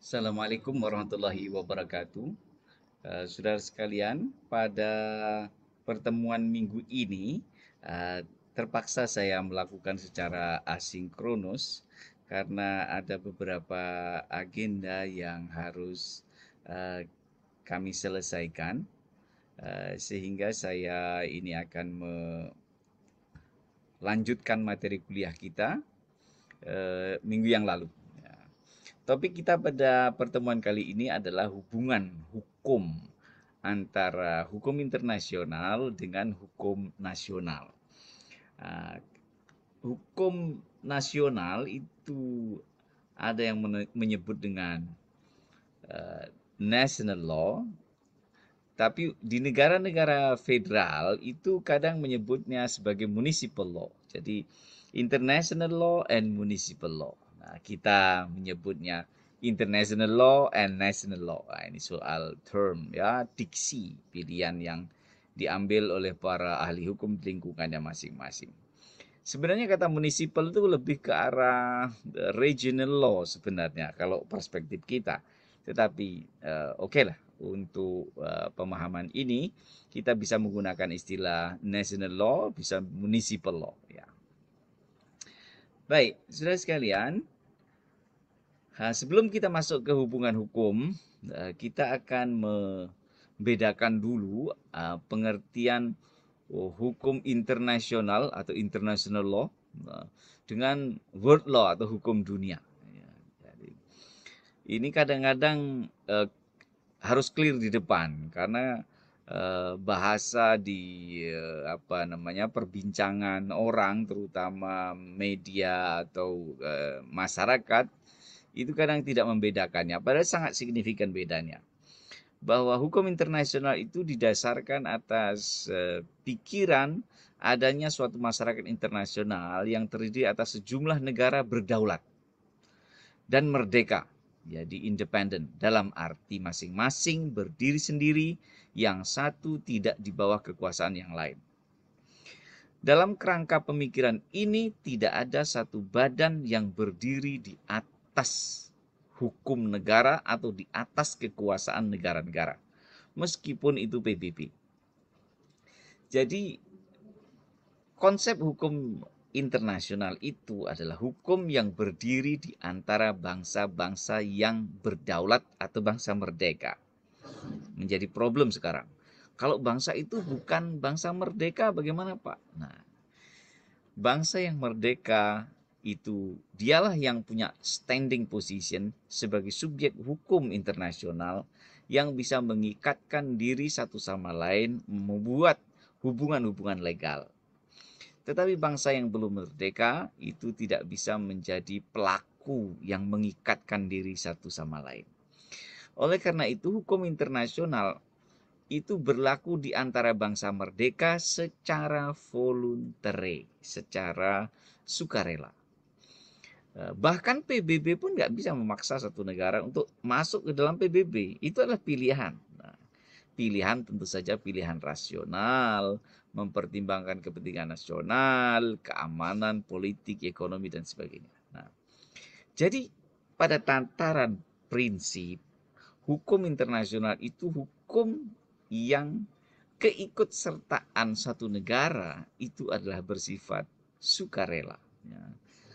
Assalamualaikum warahmatullahi wabarakatuh. Saudara sekalian, pada pertemuan minggu ini terpaksa saya melakukan secara asinkronus karena ada beberapa agenda yang harus eh, kami selesaikan, sehingga saya ini akan melanjutkan materi kuliah kita minggu yang lalu. Ya. Topik kita pada pertemuan kali ini adalah hubungan hukum antara hukum internasional dengan hukum nasional. Ah, Hukum nasional itu ada yang menyebut dengan national law, tapi di negara-negara federal itu kadang menyebutnya sebagai municipal law. Jadi international law and municipal law. Nah, kita menyebutnya international law and national law. Nah, ini soal term ya, diksi pilihan yang diambil oleh para ahli hukum di lingkungannya masing-masing. Sebenarnya kata municipal itu lebih ke arah regional law sebenarnya kalau perspektif kita. Tetapi oke lah untuk pemahaman ini kita bisa menggunakan istilah national law, bisa municipal law ya. Baik, saudara sekalian, sebelum kita masuk ke hubungan hukum, kita akan membedakan dulu pengertian hukum internasional atau international law dengan world law atau hukum dunia. Ya, jadi ini kadang-kadang harus clear di depan karena bahasa di apa namanya perbincangan orang terutama media atau masyarakat itu kadang tidak membedakannya padahal sangat signifikan bedanya bahwa hukum internasional itu didasarkan atas pikiran adanya suatu masyarakat internasional yang terdiri atas sejumlah negara berdaulat dan merdeka, jadi independen dalam arti masing-masing berdiri sendiri, yang satu tidak di bawah kekuasaan yang lain. Dalam kerangka pemikiran ini tidak ada satu badan yang berdiri di atas hukum negara atau di atas kekuasaan negara-negara, meskipun itu PBB. Jadi konsep hukum internasional itu adalah hukum yang berdiri di antara bangsa-bangsa yang berdaulat atau bangsa merdeka. Menjadi problem sekarang. Kalau bangsa itu bukan bangsa merdeka, bagaimana Pak? Nah, bangsa yang merdeka itu dialah yang punya standing position sebagai subjek hukum internasional yang bisa mengikatkan diri satu sama lain, membuat hubungan-hubungan legal. Tetapi bangsa yang belum merdeka itu tidak bisa menjadi pelaku yang mengikatkan diri satu sama lain. Oleh karena itu, hukum internasional itu berlaku di antara bangsa merdeka secara voluntary, secara sukarela. Bahkan PBB pun nggak bisa memaksa satu negara untuk masuk ke dalam PBB. Itu adalah pilihan. Nah, pilihan tentu saja pilihan rasional, mempertimbangkan kepentingan nasional, keamanan, politik, ekonomi, dan sebagainya. Nah, jadi pada tataran prinsip, hukum internasional itu hukum yang keikutsertaan satu negara itu adalah bersifat sukarela. Ya.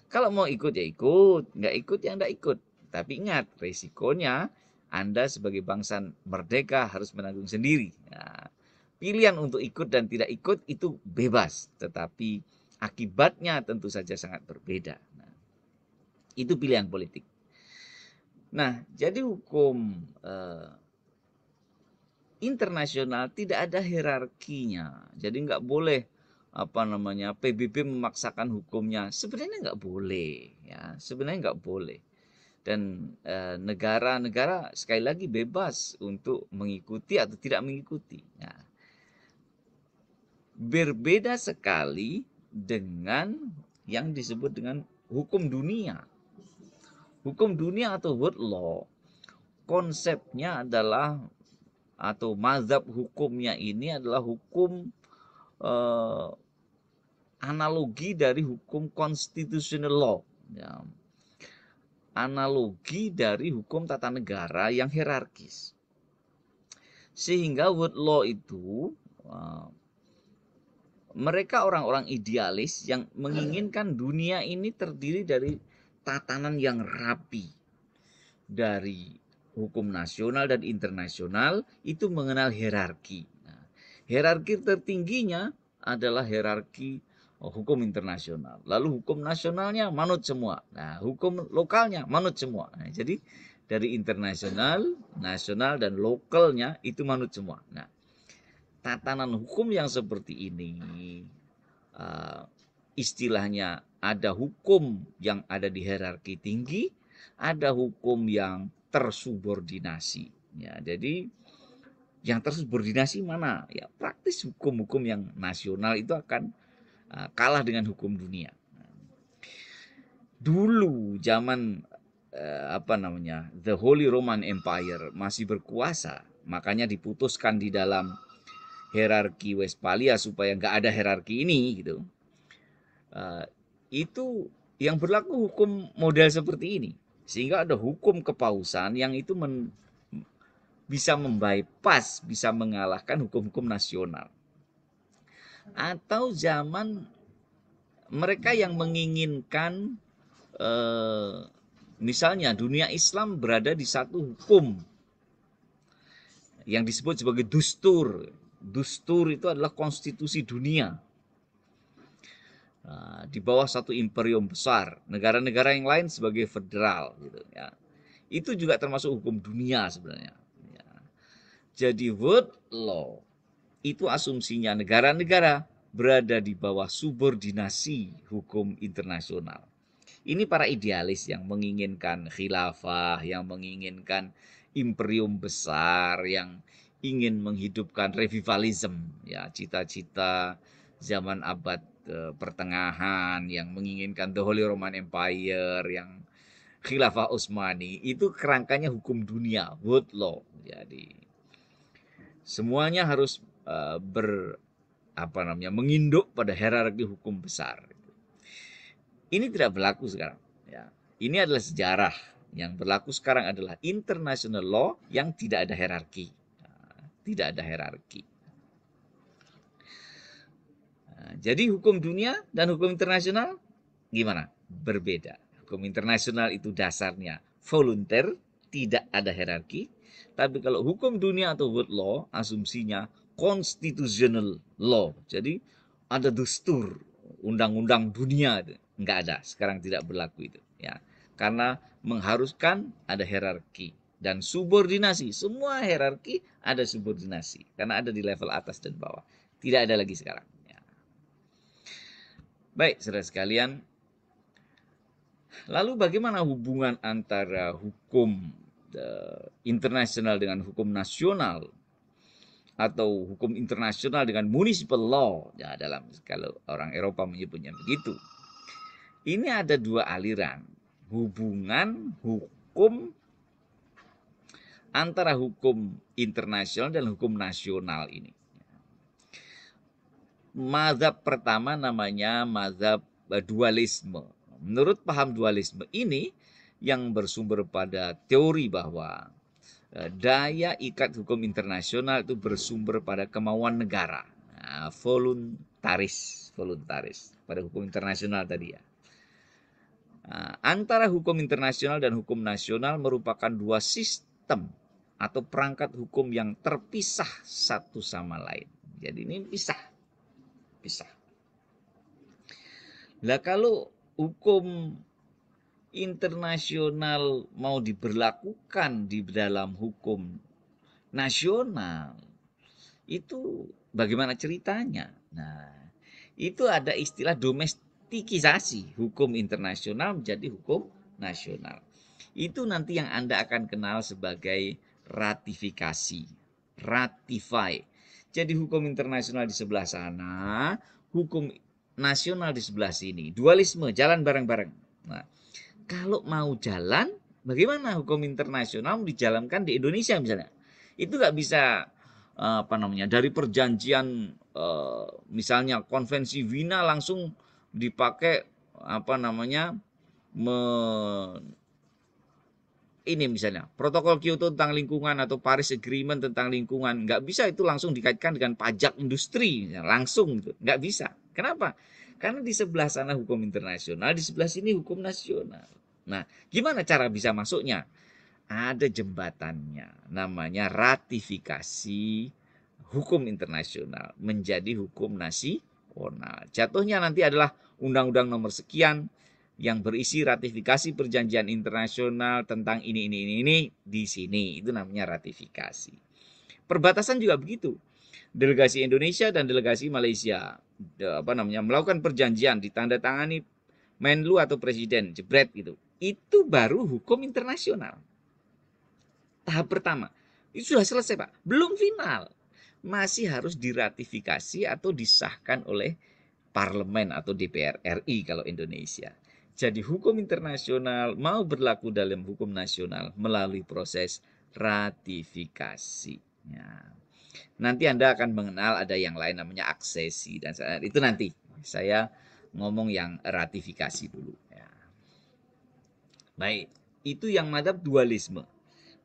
Kalau mau ikut ya ikut, nggak ikut ya nggak ikut. Tapi ingat resikonya Anda sebagai bangsa merdeka harus menanggung sendiri. Ya. Pilihan untuk ikut dan tidak ikut itu bebas, tetapi akibatnya tentu saja sangat berbeda. Nah, itu pilihan politik. Nah, jadi hukum internasional tidak ada hierarkinya. Jadi nggak boleh apa namanya PBB memaksakan hukumnya. Sebenarnya nggak boleh, ya. Sebenarnya nggak boleh. Dan negara-negara sekali lagi bebas untuk mengikuti atau tidak mengikuti. Nah, berbeda sekali dengan yang disebut dengan hukum dunia. Hukum dunia atau world law konsepnya adalah atau mazhab hukumnya ini adalah hukum eh, analogi dari hukum constitutional law. Ya. analogi dari hukum tata negara yang hierarkis. Sehingga world law itu mereka orang-orang idealis yang menginginkan dunia ini terdiri dari tatanan yang rapi. Dari hukum nasional dan internasional itu mengenal hierarki. Nah, hierarki tertingginya adalah hierarki hukum internasional. Lalu hukum nasionalnya manut semua. Nah, hukum lokalnya manut semua. Nah, jadi dari internasional, nasional, dan lokalnya itu manut semua. Nah, tatanan hukum yang seperti ini istilahnya ada hukum yang ada di hierarki tinggi, ada hukum yang tersubordinasi. Ya, jadi yang tersubordinasi mana? Ya, praktis hukum-hukum yang nasional itu akan kalah dengan hukum dunia. Dulu zaman The Holy Roman Empire masih berkuasa, makanya diputuskan di dalam hierarki Westphalia supaya nggak ada hierarki ini gitu. Itu yang berlaku hukum model seperti ini, sehingga ada hukum kepausan yang itu bisa membypass, bisa mengalahkan hukum-hukum nasional. Atau zaman mereka yang menginginkan misalnya dunia Islam berada di satu hukum yang disebut sebagai dustur. Dustur itu adalah konstitusi dunia. Di bawah satu imperium besar, negara-negara yang lain sebagai federal gitu ya. Itu juga termasuk hukum dunia sebenarnya. Ya. Jadi world law itu asumsinya negara-negara berada di bawah subordinasi hukum internasional. Ini para idealis yang menginginkan khilafah, yang menginginkan imperium besar, yang ingin menghidupkan revivalism, ya, cita-cita zaman abad pertengahan, yang menginginkan The Holy Roman Empire, yang khilafah Utsmani, itu kerangkanya hukum dunia, world law. Jadi semuanya harus menginduk pada hierarki hukum besar. Ini tidak berlaku sekarang. Ya. Ini adalah sejarah. Yang berlaku sekarang adalah international law yang tidak ada hierarki. Tidak ada hierarki. Jadi hukum dunia dan hukum internasional gimana? Berbeda. Hukum internasional itu dasarnya volunteer, tidak ada hierarki. Tapi kalau hukum dunia atau world law, asumsinya constitutional law. Jadi ada dustur, undang-undang dunia itu. Enggak ada, sekarang tidak berlaku itu. Ya, karena mengharuskan ada hierarki dan subordinasi. Semua hierarki ada subordinasi karena ada di level atas dan bawah. Tidak ada lagi sekarang. Ya. Baik, saudara sekalian. Lalu bagaimana hubungan antara hukum internasional dengan hukum nasional atau hukum internasional dengan municipal law? Ya, dalam kalau orang Eropa menyebutnya begitu. Ini ada dua aliran hubungan hukum antara hukum internasional dan hukum nasional ini. Mazhab pertama namanya mazhab dualisme. Menurut paham dualisme ini yang bersumber pada teori bahwa daya ikat hukum internasional itu bersumber pada kemauan negara. Nah, voluntaris pada hukum internasional tadi ya. Antara hukum internasional dan hukum nasional merupakan dua sistem atau perangkat hukum yang terpisah satu sama lain. Jadi ini pisah. Nah, kalau hukum internasional mau diberlakukan di dalam hukum nasional, itu bagaimana ceritanya? Nah, itu ada istilah domestikisasi hukum internasional menjadi hukum nasional. Itu nanti yang Anda akan kenal sebagai ratifikasi, ratify. Jadi hukum internasional di sebelah sana, hukum nasional di sebelah sini. Dualisme, jalan bareng-bareng. Nah, kalau mau jalan, bagaimana hukum internasional dijalankan di Indonesia misalnya? Itu nggak bisa dari perjanjian misalnya konvensi Wina langsung dipakai ini misalnya protokol Kyoto tentang lingkungan atau Paris Agreement tentang lingkungan, nggak bisa itu langsung dikaitkan dengan pajak industri, langsung gitu. Nggak bisa. Kenapa? Karena di sebelah sana hukum internasional, di sebelah sini hukum nasional. Nah, gimana cara bisa masuknya? Ada jembatannya, namanya ratifikasi hukum internasional menjadi hukum nasional. Jatuhnya nanti adalah undang-undang nomor sekian yang berisi ratifikasi perjanjian internasional tentang ini di sini. Itu namanya ratifikasi. Perbatasan juga begitu. Delegasi Indonesia dan delegasi Malaysia melakukan perjanjian, ditandatangani Menlu atau presiden, jebret gitu. Itu baru hukum internasional. Tahap pertama. Itu sudah selesai, Pak. Belum final. Masih harus diratifikasi atau disahkan oleh parlemen atau DPR RI kalau Indonesia. Jadi hukum internasional mau berlaku dalam hukum nasional melalui proses ratifikasi. Ya. Nanti Anda akan mengenal ada yang lain namanya aksesi dan itu nanti saya ngomong yang ratifikasi dulu. Ya. Baik, itu yang madzhab dualisme.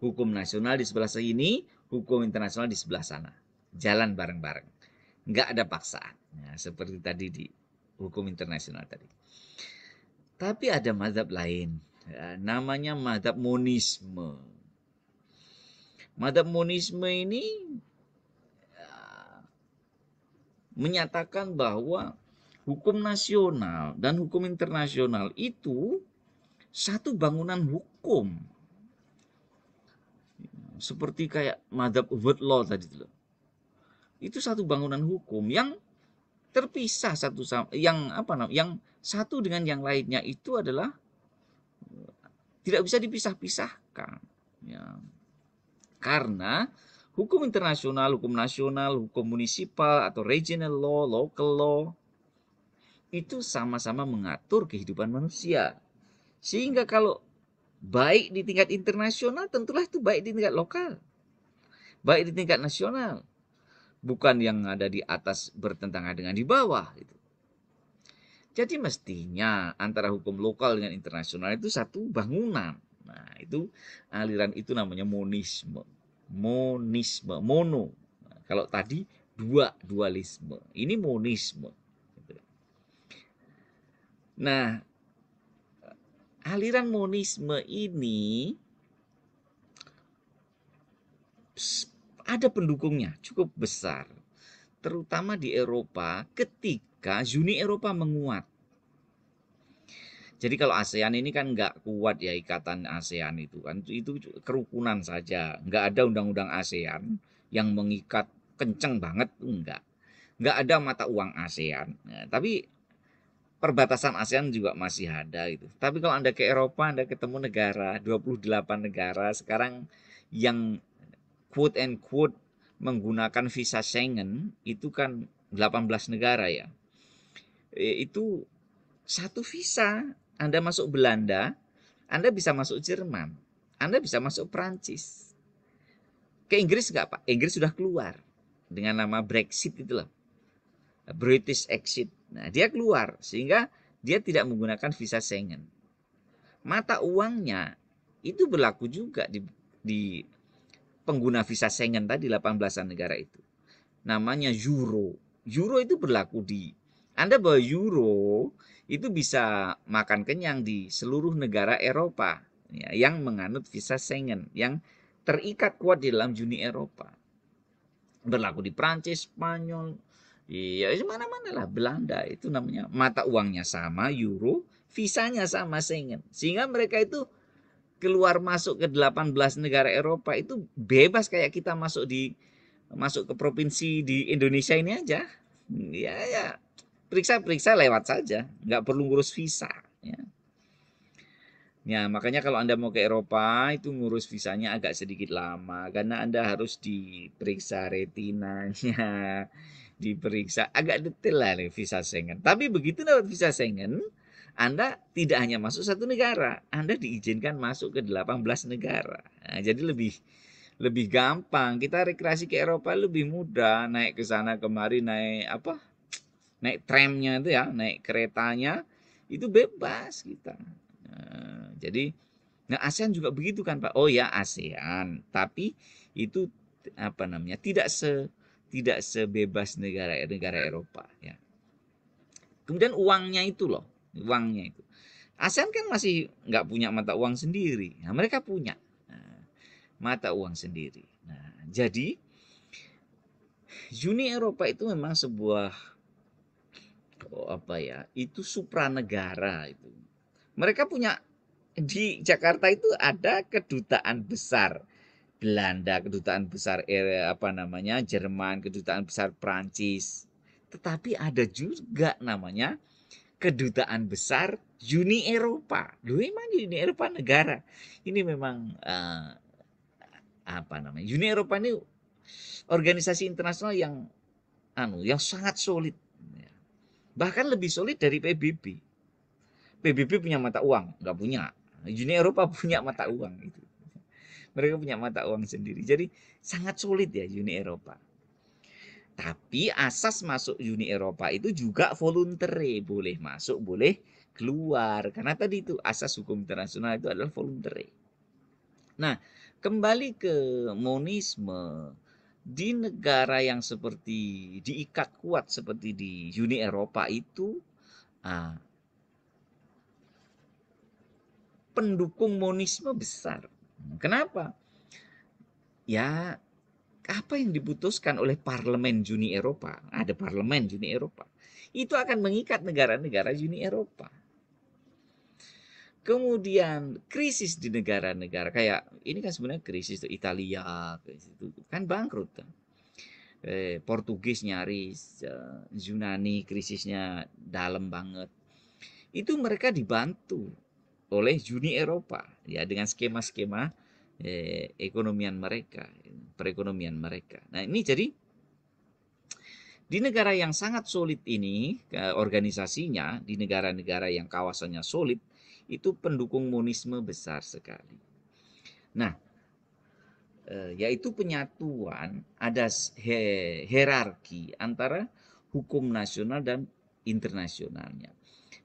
Hukum nasional di sebelah sini, hukum internasional di sebelah sana. Jalan bareng-bareng. Nggak ada paksaan. Ya, seperti tadi di hukum internasional tadi. Tapi ada mazhab lain, ya, namanya mazhab monisme. Mazhab monisme ini ya, menyatakan bahwa hukum nasional dan hukum internasional itu satu bangunan hukum. Seperti kayak mazhab word law tadi itu. Itu satu bangunan hukum yang terpisah satu sama yang satu dengan yang lainnya itu adalah tidak bisa dipisah-pisahkan, ya. Karena hukum internasional, hukum nasional, hukum munisipal atau regional law, local law itu sama-sama mengatur kehidupan manusia. Sehingga kalau baik di tingkat internasional, tentulah itu baik di tingkat lokal, baik di tingkat nasional. Bukan yang ada di atas bertentangan dengan di bawah. Gitu. Jadi mestinya antara hukum lokal dengan internasional itu satu bangunan. Nah, itu aliran itu namanya monisme. Monisme, mono. Nah, kalau tadi dualisme. Ini monisme. Nah, aliran monisme ini ada pendukungnya cukup besar. Terutama di Eropa ketika Uni Eropa menguat. Jadi kalau ASEAN ini kan nggak kuat ya ikatan ASEAN itu kan itu kerukunan saja, nggak ada undang-undang ASEAN yang mengikat kenceng banget nggak ada mata uang ASEAN. Nah, tapi perbatasan ASEAN juga masih ada itu. Tapi kalau Anda ke Eropa Anda ketemu negara 28 negara sekarang yang quote and quote menggunakan visa Schengen itu kan 18 negara ya. Itu satu visa Anda masuk Belanda, Anda bisa masuk Jerman, Anda bisa masuk Prancis. Ke Inggris nggak Pak? Inggris sudah keluar dengan nama Brexit itu loh. British exit. Nah, dia keluar sehingga dia tidak menggunakan visa Schengen. Mata uangnya itu berlaku juga di pengguna visa Schengen tadi 18-an negara itu. Namanya euro. Euro itu berlaku di Anda bawa euro itu bisa makan kenyang di seluruh negara Eropa ya, yang menganut visa Schengen, yang terikat kuat di dalam Uni Eropa. Berlaku di Prancis, Spanyol, ya mana-mana lah, Belanda itu namanya mata uangnya sama euro, visanya sama Schengen. Sehingga mereka itu keluar masuk ke 18 negara Eropa itu bebas kayak kita masuk ke provinsi di Indonesia ini aja. Ya, periksa lewat saja, nggak perlu ngurus visa. Ya. Ya, makanya kalau Anda mau ke Eropa itu ngurus visanya agak sedikit lama karena Anda harus diperiksa retinanya, diperiksa agak detail lah nih visa Schengen. Tapi begitu dapat visa Schengen, Anda tidak hanya masuk satu negara, Anda diizinkan masuk ke 18 negara. Nah, jadi lebih gampang. Kita rekreasi ke Eropa lebih mudah, naik ke sana kemari naik naik tramnya itu ya, naik keretanya itu bebas kita. Jadi Nah, ASEAN juga begitu kan, Pak? Oh ya, ASEAN, tapi itu apa namanya? Tidak sebebas negara-negara Eropa ya. Kemudian uangnya itu loh, uangnya itu. ASEAN kan masih nggak punya mata uang sendiri. Nah, mereka punya mata uang sendiri. Nah, jadi Uni Eropa itu memang sebuah apa ya? Itu supranegara itu. Mereka punya di Jakarta itu ada kedutaan besar Belanda, kedutaan besar apa namanya Jerman, kedutaan besar Prancis. Tetapi ada juga namanya kedutaan besar Uni Eropa. Loh, emang Uni Eropa negara. Ini memang apa namanya? Uni Eropa ini organisasi internasional yang sangat solid. Bahkan lebih solid dari PBB. PBB punya mata uang, nggak punya. Uni Eropa punya mata uang itu. Mereka punya mata uang sendiri. Jadi sangat solid ya Uni Eropa. Tapi asas masuk Uni Eropa itu juga voluntary, boleh masuk, boleh keluar. Karena tadi itu asas hukum internasional itu adalah voluntary. Nah, kembali ke monisme di negara yang seperti diikat kuat seperti di Uni Eropa itu pendukung monisme besar. Kenapa? Ya, apa yang diputuskan oleh parlemen Uni Eropa, ada parlemen Uni Eropa, itu akan mengikat negara-negara Uni Eropa. Kemudian krisis di negara-negara kayak ini kan sebenarnya krisis itu Italia, krisis itu kan bangkrut. Portugis nyaris, Yunani krisisnya dalam banget. Itu mereka dibantu oleh Uni Eropa ya dengan skema-skema ekonomian mereka, perekonomian mereka. Nah, ini jadi di negara yang sangat solid ini, organisasinya, di negara-negara yang kawasannya solid, itu pendukung monisme besar sekali. Nah, yaitu penyatuan, ada hierarki antara hukum nasional dan internasionalnya.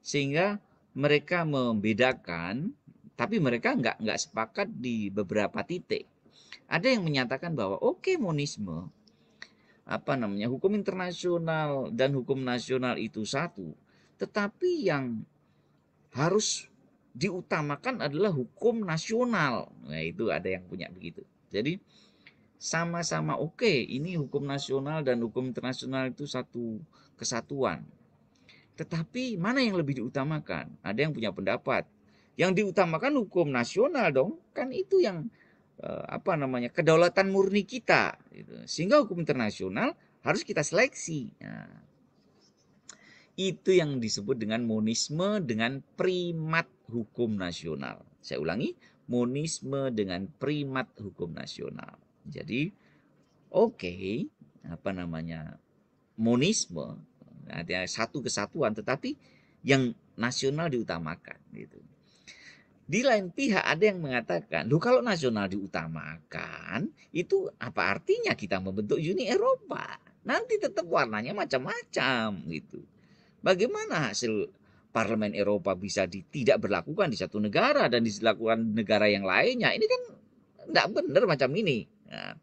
Sehingga mereka membedakan, tapi mereka nggak sepakat di beberapa titik. Ada yang menyatakan bahwa oke, monisme apa namanya hukum internasional dan hukum nasional itu satu, tetapi yang harus diutamakan adalah hukum nasional. Nah, itu ada yang punya begitu. Jadi sama-sama oke, ini hukum nasional dan hukum internasional itu satu kesatuan. Tetapi mana yang lebih diutamakan? Ada yang punya pendapat. Yang diutamakan hukum nasional dong, kan itu yang apa namanya kedaulatan murni kita. Gitu. Sehingga hukum internasional harus kita seleksi. Nah, itu yang disebut dengan monisme dengan primat hukum nasional. Saya ulangi, monisme dengan primat hukum nasional. Jadi, oke, apa namanya monisme, ada satu kesatuan, tetapi yang nasional diutamakan. Gitu. Di lain pihak ada yang mengatakan, loh kalau nasional diutamakan, itu apa artinya kita membentuk Uni Eropa? Nanti tetap warnanya macam-macam gitu. Bagaimana hasil parlemen Eropa bisa tidak berlakukan di satu negara dan dilakukan negara yang lainnya? Ini kan tidak benar macam ini. Nah,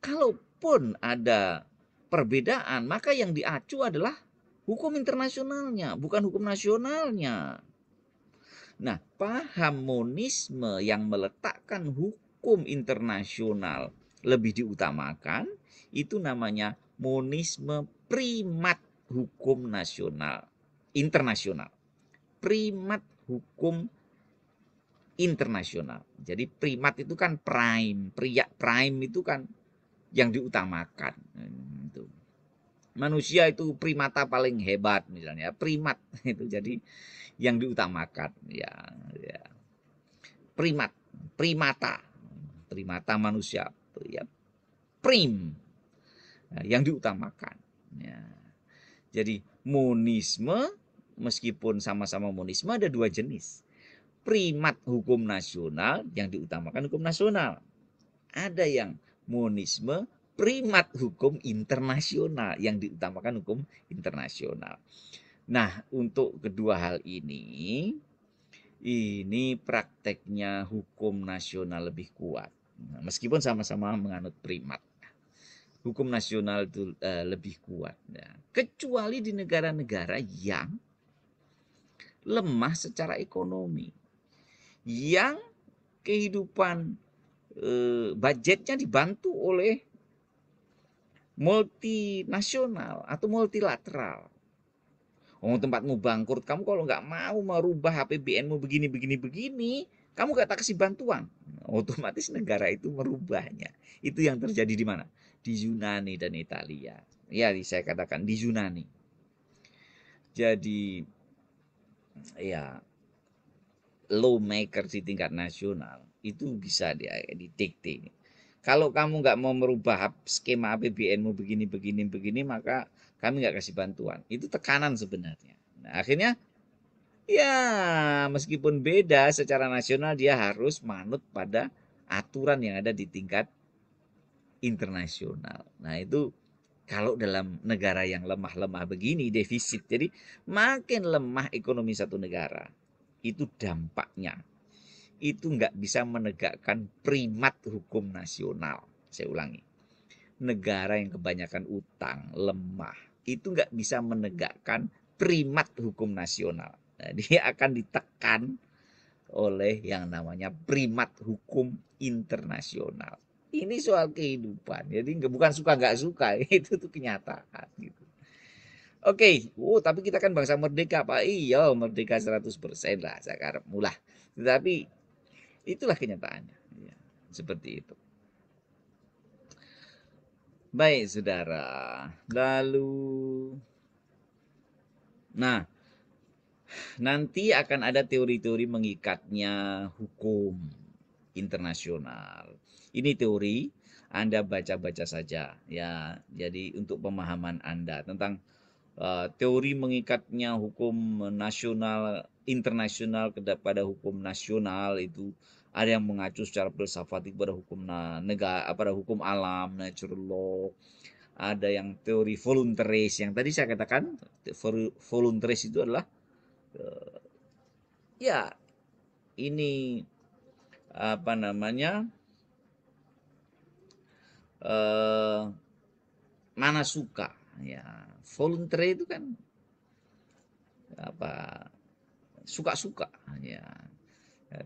kalaupun ada perbedaan, maka yang diacu adalah hukum internasionalnya, bukan hukum nasionalnya. Nah, paham monisme yang meletakkan hukum internasional lebih diutamakan, itu namanya monisme primat hukum nasional, internasional. Primat hukum internasional. Jadi primat itu kan prime, prime itu kan yang diutamakan. Itu. Manusia itu primata paling hebat misalnya, primat itu jadi yang diutamakan ya, ya. Primat, primata manusia ya, prim yang diutamakan ya. Jadi monisme meskipun sama-sama monisme ada dua jenis. Primat hukum nasional yang diutamakan hukum nasional. Ada yang monisme primat hukum internasional yang diutamakan hukum internasional. Nah, untuk kedua hal ini Ini prakteknya hukum nasional lebih kuat. Nah, meskipun sama-sama menganut primat, hukum nasional itu lebih kuat. Ya. Kecuali di negara-negara yang lemah secara ekonomi, yang kehidupan budgetnya dibantu oleh multinasional atau multilateral. Oh, tempatmu bangkrut, kamu kalau nggak mau merubah APBN-mu begini, kamu nggak tak kasih bantuan. Otomatis negara itu merubahnya. Itu yang terjadi di mana? Di Yunani dan Italia. Ya, saya katakan di Yunani. Jadi, ya, lawmaker di tingkat nasional itu bisa didikte. Kalau kamu nggak mau merubah skema APBN-mu begini, maka kami nggak kasih bantuan. Itu tekanan sebenarnya. Nah, akhirnya ya meskipun beda secara nasional dia harus manut pada aturan yang ada di tingkat internasional. Nah itu kalau dalam negara yang lemah-lemah begini defisit, jadi makin lemah ekonomi satu negara, itu dampaknya itu nggak bisa menegakkan primat hukum nasional. Saya ulangi, negara yang kebanyakan utang, lemah, itu nggak bisa menegakkan primat hukum nasional. Nah, dia akan ditekan oleh yang namanya primat hukum internasional. Ini soal kehidupan, jadi bukan suka nggak suka, itu tuh kenyataan. Gitu. Oke, tapi kita kan bangsa merdeka, Pak. Iya, merdeka 100% lah sekarang mulah. Tetapi itulah kenyataannya. Ya, seperti itu. Baik, saudara. Lalu, nah, nanti akan ada teori-teori mengikatnya hukum internasional. Ini teori, Anda baca-baca saja ya. Jadi untuk pemahaman Anda tentang teori mengikatnya hukum nasional internasional kepada hukum nasional itu ada yang mengacu secara filsafatik pada hukum negara, pada hukum alam, natural law, ada yang teori voluntaris yang tadi saya katakan voluntaris itu adalah ya ini apa namanya eh, mana suka ya voluntary itu kan apa suka-suka ya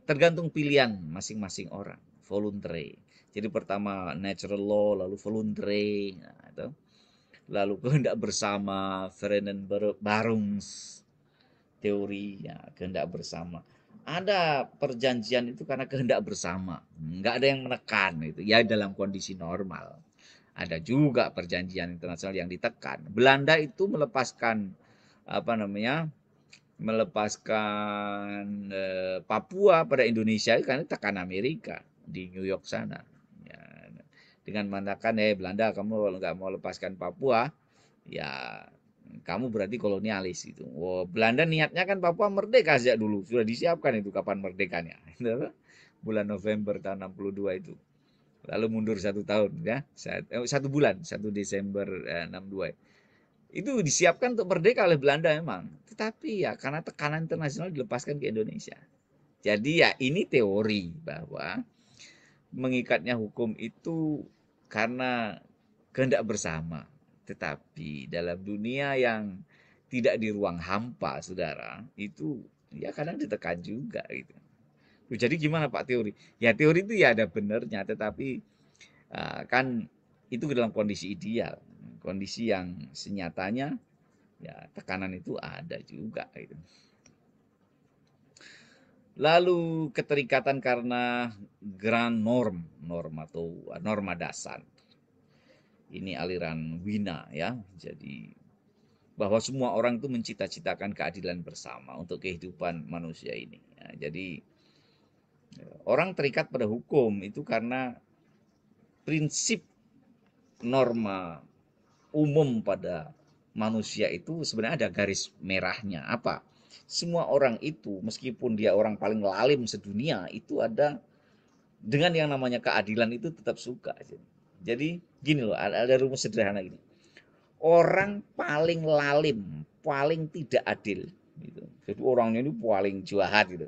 tergantung pilihan masing-masing orang voluntary jadi pertama natural law lalu voluntary nah, itu. Lalu kehendak bersama Ferdinand Barungs teori ya kehendak bersama ada perjanjian itu karena kehendak bersama nggak ada yang menekan itu ya dalam kondisi normal ada juga perjanjian internasional yang ditekan Belanda itu melepaskan apa namanya melepaskan Papua pada Indonesia karena tekan Amerika di New York sana ya, dengan mengatakan Belanda kamu kalau nggak mau lepaskan Papua ya kamu berarti kolonialis itu. Wow, Belanda niatnya kan Papua merdeka sejak dulu, sudah disiapkan itu kapan merdekanya. Bulan November tahun 62 itu. Lalu mundur 1 tahun ya, 1 bulan, 1 Desember 62. Itu disiapkan untuk merdeka oleh Belanda memang. Tetapi ya karena tekanan internasional dilepaskan ke Indonesia. Jadi ya ini teori bahwa mengikatnya hukum itu karena kehendak bersama. Tetapi dalam dunia yang tidak di ruang hampa, saudara, itu ya kadang ditekan juga gitu. Jadi gimana Pak teori? Ya teori itu ya ada benernya, tetapi kan itu dalam kondisi ideal, kondisi yang senyatanya ya tekanan itu ada juga gitu. Lalu keterikatan karena grand norm atau norma dasar. Ini aliran Wina ya. Jadi bahwa semua orang itu mencita-citakan keadilan bersama untuk kehidupan manusia ini. Ya, jadi orang terikat pada hukum itu karena prinsip norma umum pada manusia itu sebenarnya ada garis merahnya. Apa? Semua orang itu meskipun dia orang paling lalim sedunia itu ada dengan yang namanya keadilan itu tetap suka. Jadi gini loh, ada rumus sederhana gini. Orang paling lalim, paling tidak adil gitu. Jadi orangnya ini paling jahat gitu.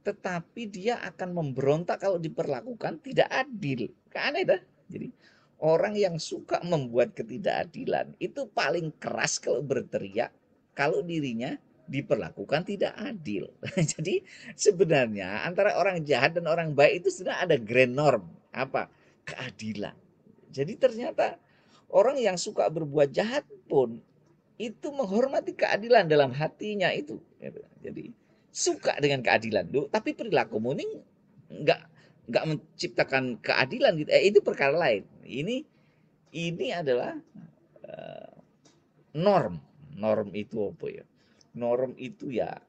tetapi dia akan memberontak kalau diperlakukan tidak adil. Kan aneh dah. Jadi orang yang suka membuat ketidakadilan itu paling keras kalau berteriak kalau dirinya diperlakukan tidak adil. Jadi sebenarnya antara orang jahat dan orang baik itu sebenarnya ada grand norm. Apa? Keadilan. Jadi ternyata orang yang suka berbuat jahat pun itu menghormati keadilan dalam hatinya itu. Jadi suka dengan keadilan, tapi perilakumu ini nggak nggak menciptakan keadilan gitu. Itu perkara lain. Ini adalah eh, norm. Norm itu apa ya? Norm itu ya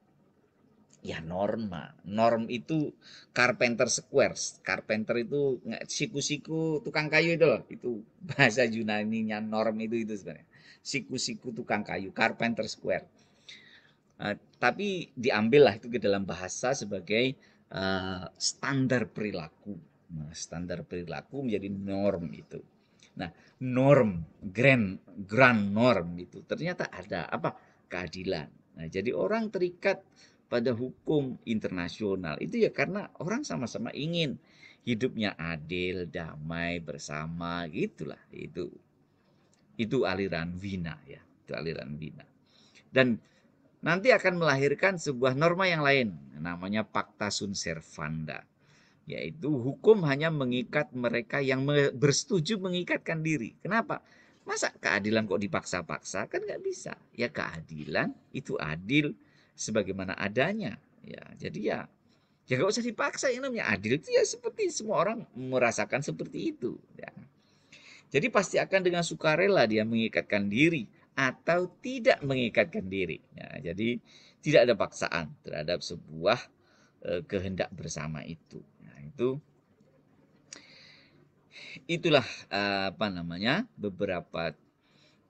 norma. Norm itu Carpenter Square. Carpenter itu siku-siku tukang kayu itu loh. Itu bahasa Yunaninya norm itu sebenarnya. Siku-siku tukang kayu, Carpenter Square. Tapi diambillah itu ke dalam bahasa sebagai standar perilaku. Nah, standar perilaku menjadi norm itu. Nah, norm, grand norm itu ternyata ada apa? Keadilan. Nah, jadi orang terikat pada hukum internasional itu ya karena orang sama-sama ingin hidupnya adil, damai, bersama, gitulah. Itu aliran Wina ya, itu aliran Wina. Dan nanti akan melahirkan sebuah norma yang lain, namanya Pacta Sunt Servanda, yaitu hukum hanya mengikat mereka yang bersetuju mengikatkan diri. Kenapa? Masa keadilan kok dipaksa-paksa? Kan nggak bisa. Ya keadilan itu adil sebagaimana adanya. Ya, jadi ya nggak usah dipaksa. Yang namanya adil itu ya seperti semua orang merasakan seperti itu. Ya. Jadi pasti akan dengan sukarela dia mengikatkan diri atau tidak mengikatkan diri. Ya, jadi tidak ada paksaan terhadap sebuah kehendak bersama itu. Nah, itulah apa namanya beberapa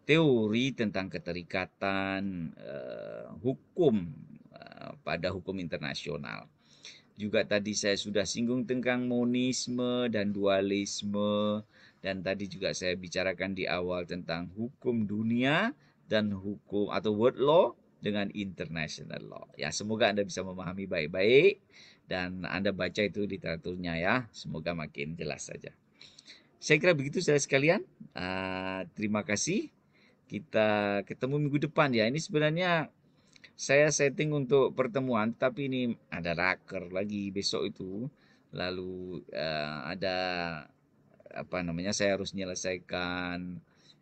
teori tentang keterikatan hukum pada hukum internasional. Juga tadi saya sudah singgung tentang monisme dan dualisme, dan tadi juga saya bicarakan di awal tentang hukum dunia dan hukum atau world law dengan international law. Ya, semoga Anda bisa memahami baik-baik dan Anda baca itu literaturnya ya. Semoga makin jelas saja. Saya kira begitu saudara sekalian. Terima kasih. Kita ketemu minggu depan ya. Ini sebenarnya saya setting untuk pertemuan, tapi ini ada raker lagi besok itu. Lalu ada apa namanya? Saya harus menyelesaikan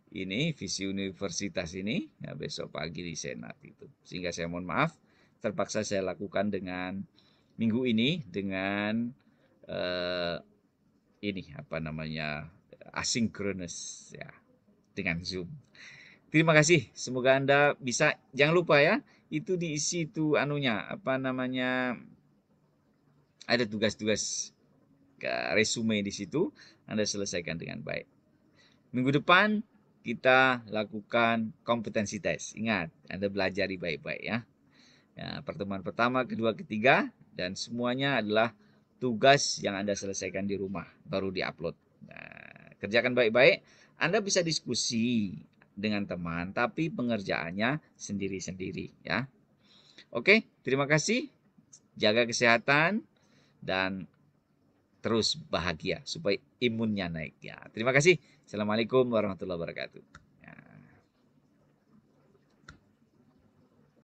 ini visi universitas ini ya, besok pagi di senat itu. Sehingga saya mohon maaf, terpaksa saya lakukan dengan minggu ini dengan eh, ini apa namanya asinkronus ya dengan Zoom. Terima kasih. Semoga Anda bisa jangan lupa ya, itu diisi tuh anunya apa namanya ada tugas-tugas resume di situ. Anda selesaikan dengan baik. Minggu depan kita lakukan kompetensi tes. Ingat, Anda belajari baik-baik ya. Ya, pertemuan pertama, kedua, ketiga dan semuanya adalah tugas yang Anda selesaikan di rumah baru diupload. Nah, kerjakan baik-baik. Anda bisa diskusi dengan teman, tapi pengerjaannya sendiri-sendiri ya. Oke, terima kasih. Jaga kesehatan dan terus bahagia supaya imunnya naik ya. Terima kasih. Assalamualaikum warahmatullahi wabarakatuh.